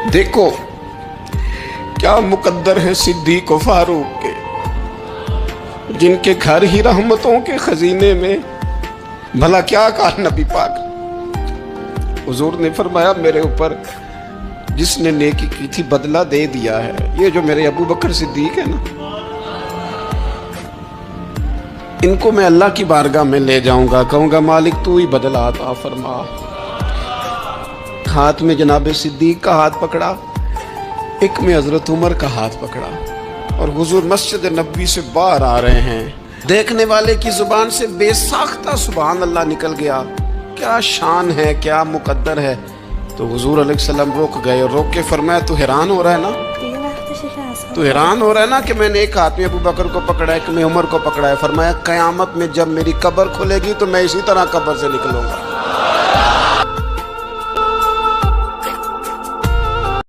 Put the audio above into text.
دیکھو کیا مقدر ہے صدیق و فاروق کے، جن کے گھر ہی رحمتوں کے خزینے میں۔ بھلا کیا کہا نبی پاک، حضور نے فرمایا میرے اوپر جس نے نیکی کی تھی بدلہ دے دیا ہے۔ یہ جو میرے ابو بکر صدیق ہے نا، ان کو میں اللہ کی بارگاہ میں لے جاؤں گا، کہوں گا مالک تو ہی بدلہ عطا فرما۔ ہاتھ میں جناب صدیق کا ہاتھ پکڑا، ایک میں حضرت عمر کا ہاتھ پکڑا، اور حضور مسجد نبوی سے باہر آ رہے ہیں۔ دیکھنے والے کی زبان سے بے ساختہ سبحان اللہ نکل گیا۔ کیا شان ہے، کیا مقدر ہے۔ تو حضور علیہ السلام روک گئے اور روک کے فرمایا تو حیران ہو رہا ہے نا، تو حیران ہو رہا ہے نا کہ میں نے ایک ہاتھ میں ابو بکر کو پکڑا ہے، ایک میں عمر کو پکڑا ہے۔ فرمایا قیامت میں جب میری قبر کھلے گی تو میں اسی طرح قبر سے نکلوں گا۔